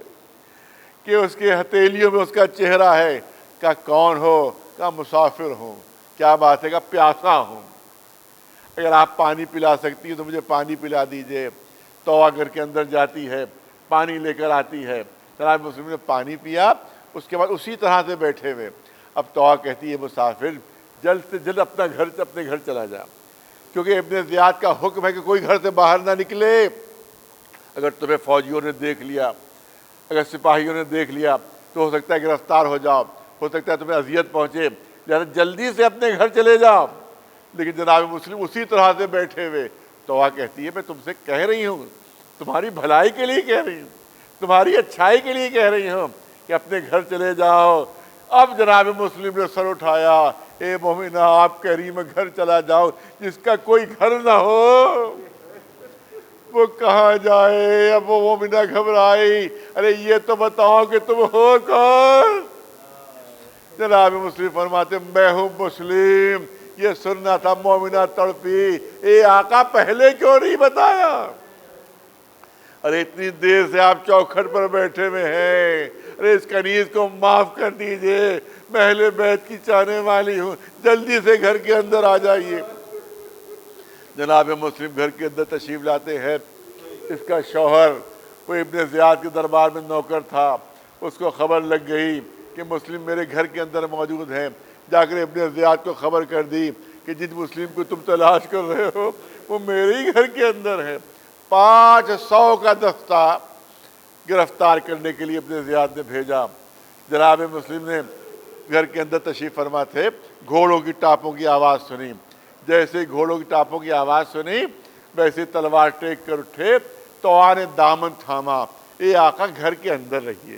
[SPEAKER 1] کہ اس کے ہتھیلیوں میں اس کا چہرہ ہے۔ کہا کون ہو؟ کہا مسافر ہوں۔ کیا بات ہے؟ کہا پیاسا ہوں، اگر آپ پانی پلا سکتی ہیں تو مجھے پانی پلا دیجئے۔ طوعا گھر کے اندر جاتی ہے، پانی لے کر آتی ہے۔ جناب مسلم نے پانی پیا، اس کے بعد اسی طرح سے بیٹھے ہوئے۔ اب طوعا کہتی ہے مسافر جلد سے جلد اپنے گھر چلا جا، کیونکہ ابن زیاد کا حکم ہے کہ کوئی گھر سے باہر نہ نکلے۔ اگر تمہیں فوجیوں نے دیکھ لیا، اگر سپاہیوں نے دیکھ لیا تو ہو سکتا ہے گرفتار ہو جاؤ، ہو سکتا ہے تمہیں اذیت پہنچے، لہذا جلدی سے اپنے گھر چلے جاؤ۔ لیکن جناب مسلم اسی طرح سے بیٹھے ہوئے۔ طوعا کہتی ہے میں تم سے کہہ رہی ہوں، تمہاری بھلائی کے لیے کہہ رہی ہوں، تمہاری اچھائی کے لیے کہہ رہی ہوں کہ اپنے گھر چلے جاؤ۔ اب جناب مسلم نے سر اٹھایا، اے مومنہ آپ کہہ رہی میں گھر چلا جاؤ، جس کا کوئی گھر نہ ہو وہ کہاں جائے؟ اب وہ مومنہ گھبرائی، ارے یہ تو بتاؤ کہ تم ہو کون؟ جناب مسلم فرماتے میں ہوں مسلم۔ یہ سننا تھا، مومنہ تڑپی، اے آقا پہلے کیوں نہیں بتایا؟ ارے اتنی دیر سے آپ چوکھٹ پر بیٹھے ہوئے ہیں، ارے اس کنیز کو معاف کر دیجئے، میں اہل بیت کی چاہنے والی ہوں، جلدی سے گھر کے اندر آ جائیے۔ جناب مسلم گھر کے اندر تشریف لاتے ہیں۔ اس کا شوہر وہ ابن زیاد کے دربار میں نوکر تھا، اس کو خبر لگ گئی کہ مسلم میرے گھر کے اندر موجود ہیں۔ جا کر ابن زیاد کو خبر کر دی کہ جن مسلم کو تم تلاش کر رہے ہو وہ میرے ہی گھر کے اندر ہے۔ 500 کا دستہ گرفتار کرنے کے لیے ابن زیاد نے بھیجا۔ جناب مسلم نے گھر کے اندر تشریف فرما تھے، گھوڑوں کی ٹاپوں کی آواز سنی۔ جیسے گھوڑوں کی ٹاپوں کی آواز سنی ویسے تلوار ٹیک کر اٹھے۔ طوعا نے دامن تھاما، اے آقا گھر کے اندر رہیے،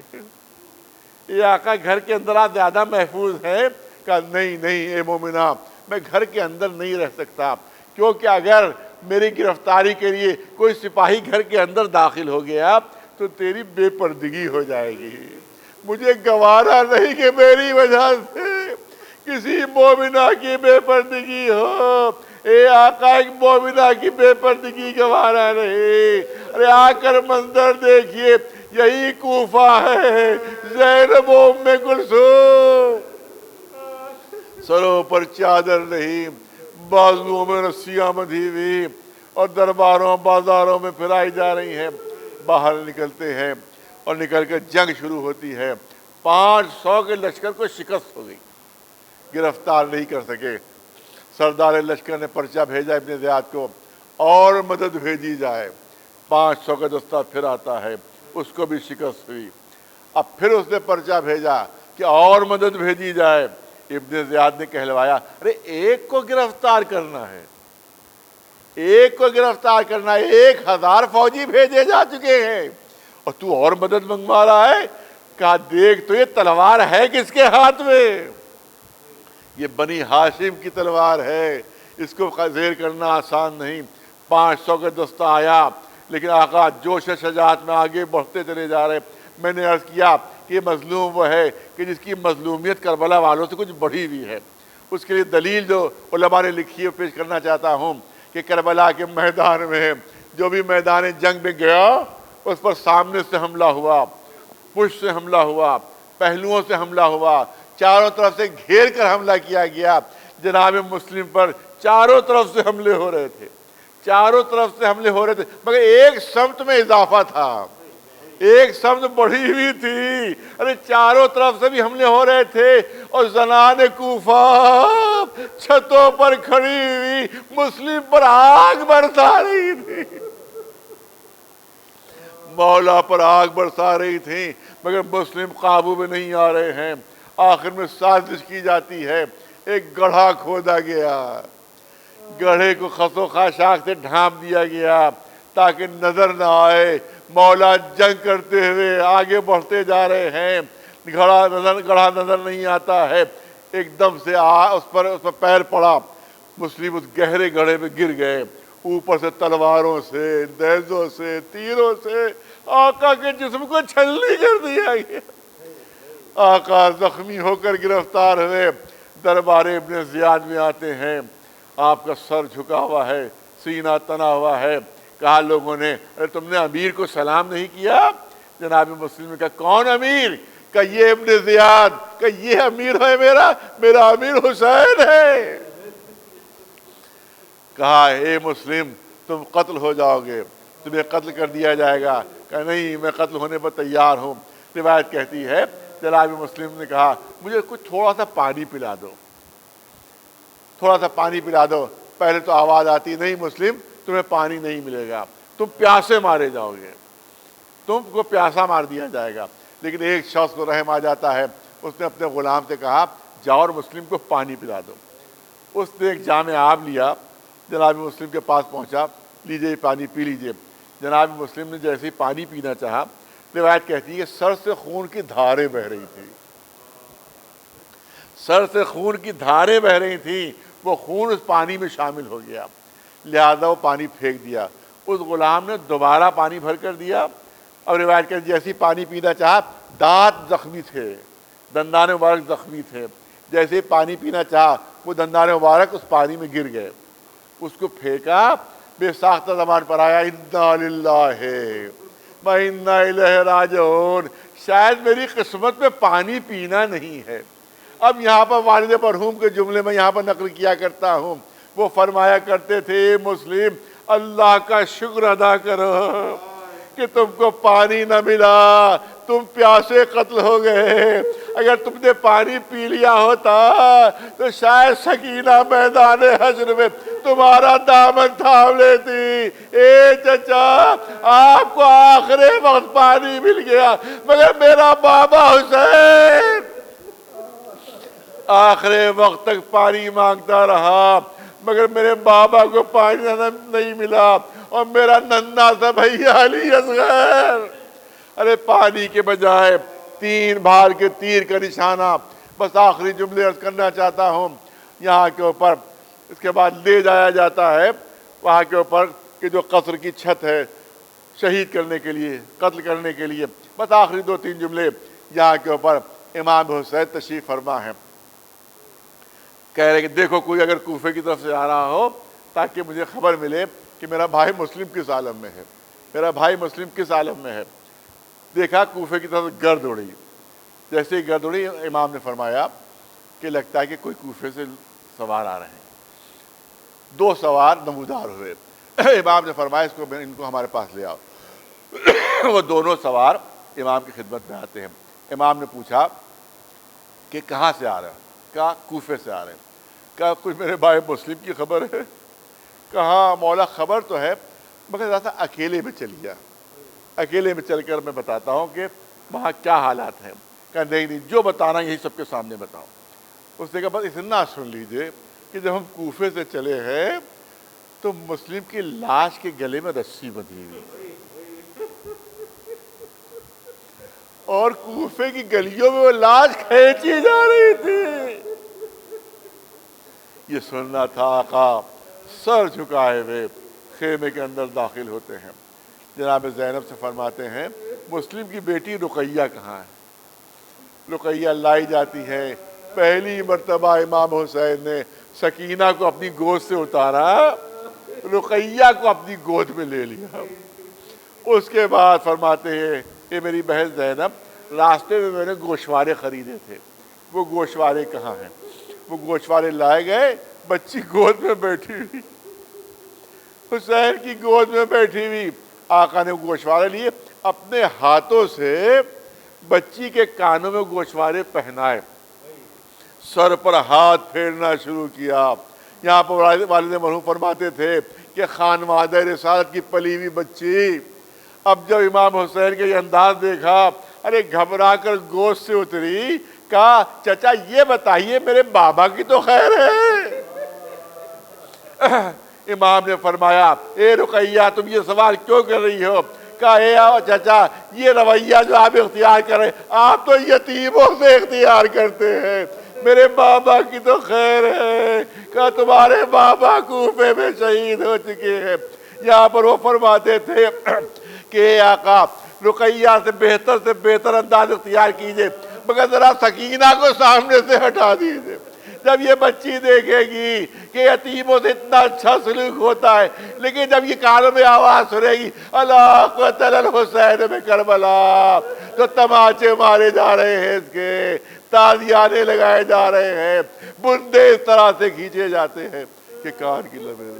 [SPEAKER 1] اے آقا گھر کے اندر آپ زیادہ محفوظ ہیں۔ کہا نہیں نہیں اے مومنہ، میں گھر کے اندر نہیں رہ سکتا، کیونکہ اگر میری گرفتاری کے لیے کوئی سپاہی گھر کے اندر داخل ہو گیا تو تیری بے پردگی ہو جائے گی۔ مجھے گوارا نہیں کہ میری وجہ سے کسی مومنہ کی بے پردگی ہو۔ اے آقا ایک مومنہ کی بے پردگی گوارا نہیں۔ ارے آ کر منظر دیکھیے، یہی کوفہ ہے، زینب ام کلثوم، سروں پر چادر نہیں، بازوؤں میں رسیاں بندھی ہوئی اور درباروں بازاروں میں پھرائی جا رہی ہیں۔ باہر نکلتے ہیں اور نکل کر جنگ شروع ہوتی ہے۔ 500 کے لشکر کو شکست ہو گئی، گرفتار نہیں کر سکے۔ سردار لشکر نے پرچہ بھیجا ابن زیاد کو اور مدد بھیجی جائے۔ 500 کا دستہ پھر آتا ہے، اس کو بھی شکست ہوئی۔ اب پھر اس نے پرچہ بھیجا کہ اور مدد بھیجی جائے۔ ابن زیاد نے کہلوایا ارے ایک کو گرفتار کرنا ہے، ایک کو گرفتار کرنا ہے، 1000 فوجی بھیجے جا چکے ہیں اور تو اور مدد منگوا رہا ہے۔ کہا دیکھ تو یہ تلوار ہے کس کے ہاتھ میں؟ یہ بنی ہاشم کی تلوار ہے، اس کو زیر کرنا آسان نہیں۔ 500 کا دستہ آیا، لیکن آقا جوش شجاعت میں آگے بڑھتے چلے جا رہے۔ میں نے عرض کیا کہ یہ مظلوم وہ ہے کہ جس کی مظلومیت کربلا والوں سے کچھ بڑھی ہوئی ہے۔ اس کے لیے دلیل جو علماء نے لکھی ہے پیش کرنا چاہتا ہوں کہ کربلا کے میدان میں جو بھی میدان جنگ میں گیا اس پر سامنے سے حملہ ہوا، پشت سے حملہ ہوا، پہلوؤں سے حملہ ہوا، چاروں طرف سے گھیر کر حملہ کیا گیا۔ جناب مسلم پر چاروں طرف سے حملے ہو رہے تھے، چاروں طرف سے حملے ہو رہے تھے، مگر ایک سمت میں اضافہ تھا، ایک سمت بڑھی ہوئی تھی، ارے چاروں طرف سے بھی حملے ہو رہے تھے، اور زنان کوفہ چھتوں پر کھڑی ہوئی مسلم پر آگ برسا رہی تھی، مولا پر آگ برسا رہی تھی، مگر مسلم قابو میں نہیں آ رہے ہیں۔ آخر میں سازش کی جاتی ہے، ایک گڑھا کھودا گیا، گڑھے کو خس و خاشاک سے ڈھانپ دیا گیا تاکہ نظر نہ آئے۔ مولا جنگ کرتے ہوئے آگے بڑھتے جا رہے ہیں، گڑھا نظر نہیں آتا ہے، ایک دم سے اس پر پیر پڑا، مسلم اس گہرے گڑھے میں گر گئے، اوپر سے تلواروں سے، نیزوں سے، تیروں سے آقا کے جسم کو چھلنی کر دیا گیا۔ آقا زخمی ہو کر گرفتار ہوئے، دربار ابن زیاد میں آتے ہیں، آپ کا سر جھکا ہوا ہے، سینہ تنا ہوا ہے۔ کہا لوگوں نے، ارے تم نے امیر کو سلام نہیں کیا؟ جناب مسلم نے کہا کون امیر؟ کہ یہ ابن زیاد، کہ یہ امیر ہے میرا امیر حسین ہے۔ کہا اے مسلم تم قتل ہو جاؤ گے، تمہیں قتل کر دیا جائے گا۔ کہا نہیں، میں قتل ہونے پر تیار ہوں۔ روایت کہتی ہے جناب مسلم نے کہا مجھے کچھ تھوڑا سا پانی پلا دو، تھوڑا سا پانی پلا دو۔ پہلے تو آواز آتی نہیں مسلم تمہیں پانی نہیں ملے گا، تم پیاسے مارے جاؤ گے، تم کو پیاسا مار دیا جائے گا۔ لیکن ایک شخص کو رحم آ جاتا ہے، اس نے اپنے غلام سے کہا جاؤ اور مسلم کو پانی پلا دو۔ اس نے ایک جام آب لیا، جناب مسلم کے پاس پہنچا، لیجئے پانی پی لیجئے۔ جناب مسلم نے جیسے ہی پانی پینا چاہا، روایت کہتی ہے سر سے خون کی دھاریں بہ رہی تھی، سر سے خون کی دھاریں بہ رہی تھیں، وہ خون اس پانی میں شامل ہو گیا، لہذا وہ پانی پھینک دیا۔ اس غلام نے دوبارہ پانی بھر کر دیا، اور روایت کہتی جیسے ہی پانی پینا چاہا، دانت زخمی تھے، دندان مبارک زخمی تھے، جیسے ہی پانی پینا چاہا وہ دندان مبارک اس پانی میں گر گئے۔ اس کو پھینکا، بے ساختہ زبان پر آیا انا للہ و انا الیہ راجعون، شاید میری قسمت میں پانی پینا نہیں ہے۔ اب یہاں پر والد مرحوم کے جملے میں یہاں پر نقل کیا کرتا ہوں، وہ فرمایا کرتے تھے مسلم اللہ کا شکر ادا کرو کہ تم کو پانی نہ ملا، تم پیاسے قتل ہو گئے۔ اگر تم نے پانی پی لیا ہوتا تو شاید سکینہ میدان حشر میں تمہارا دامن تھام لیتی۔ اے چچا آپ کو آخری وقت پانی مل گیا، مگر میرا بابا حسین آخری وقت تک پانی مانگتا رہا، مگر میرے بابا کو پانی نہیں ملا، اور میرا ننھا سا بھیا علی اصغر، ارے پانی کے بجائے 3 بھار کے تیر کا نشانہ۔ بس آخری جملے عرض کرنا چاہتا ہوں یہاں کے اوپر، اس کے بعد لے جایا جاتا ہے وہاں کے اوپر کہ جو قصر کی چھت ہے شہید کرنے کے لیے، قتل کرنے کے لیے۔ بس آخری 2-3 جملے یہاں کے اوپر امام حسین تشریف فرما ہے، کہہ رہے کہ دیکھو کوئی اگر کوفے کی طرف سے آ رہا ہو تاکہ مجھے خبر ملے کہ میرا بھائی مسلم کس عالم میں ہے، میرا بھائی مسلم کس عالم میں ہے۔ دیکھا کوفے کی طرف گرد اڑی، جیسے ہی گرد اڑی امام نے فرمایا کہ لگتا ہے کہ کوئی کوفے سے سوار آ رہے ہیں۔ 2 سوار نمودار ہوئے، امام نے فرمایا ان کو ہمارے پاس لے آؤ۔ وہ دونوں سوار امام کی خدمت میں آتے ہیں۔ امام نے پوچھا کہ کہاں سے آ رہے ہیں؟ کہا کوفے سے آ رہے ہیں۔ کہا کچھ میرے بھائی مسلم کی خبر ہے؟ کہا مولا خبر تو ہے، مگر ذرا اکیلے میں چل گیا، اکیلے میں چل کر میں بتاتا ہوں کہ وہاں کیا حالات ہیں۔ کہا نہیں جو بتانا یہی سب کے سامنے بتاؤ۔ اس نے کہا بس اتنا سن لیجئے کہ جب ہم کوفے سے چلے ہیں تو مسلم کی لاش کے گلے میں رسی بندھی ہوئی، اور کوفے کی گلیوں میں وہ لاش کھینچی جا رہی تھی۔ یہ سننا تھا۔ آقا سر جھکائے ہوئے خیمے کے اندر داخل ہوتے ہیں، جناب زینب سے فرماتے ہیں مسلم کی بیٹی رقیہ کہاں ہے؟ رقیہ لائی جاتی ہے۔ پہلی مرتبہ امام حسین نے سکینہ کو اپنی گود سے اتارا، رقیہ کو اپنی گود میں لے لیا۔ اس کے بعد فرماتے ہیں کہ میری بہن زینب راستے میں میں نے گوشوارے خریدے تھے، وہ گوشوارے کہاں ہیں؟ وہ گوشوارے لائے گئے، بچی گود میں بیٹھی ہوئی، حسین کی گود میں بیٹھی ہوئی۔ آقا نے گوشوارے لیے، اپنے ہاتھوں سے بچی کے کانوں میں گوشوارے پہنائے، سر پر ہاتھ پھیرنا شروع کیا۔ یہاں پر والد مرحوم فرماتے تھے کہ خانوادہ رسالت کی پلی ہوئی بچی اب جب امام حسین کے یہ انداز دیکھا، ارے گھبرا کر گوشت سے اتری، کہا چچا یہ بتائیے میرے بابا کی تو خیر ہے؟ امام نے فرمایا اے رقیہ تم یہ سوال کیوں کر رہی ہو؟ کہا اے چچا یہ رویہ جو آپ اختیار کر رہے ہیں آپ تو یتیموں سے اختیار کرتے ہیں، میرے بابا کی تو خیر ہے۔ کہا تمہارے بابا کوفے میں شہید ہو چکے ہیں۔ یہاں پر وہ فرماتے تھے کہ اے آقا رقیہ سے بہتر انداز اختیار کیجئے، مگر ذرا سکینہ کو سامنے سے ہٹا دیجئے۔ جب یہ بچی دیکھے گی کہ یتیموں سے اتنا اچھا سلوک ہوتا ہے، لیکن جب یہ کانوں میں آواز سنے گی اللہ قتل الحسین میں کربلا، تو تماچے مارے جا رہے ہیں، اس کے تازیانے لگائے جا رہے ہیں، بندے اس طرح سے کھینچے جاتے ہیں کہ کان کی لبیں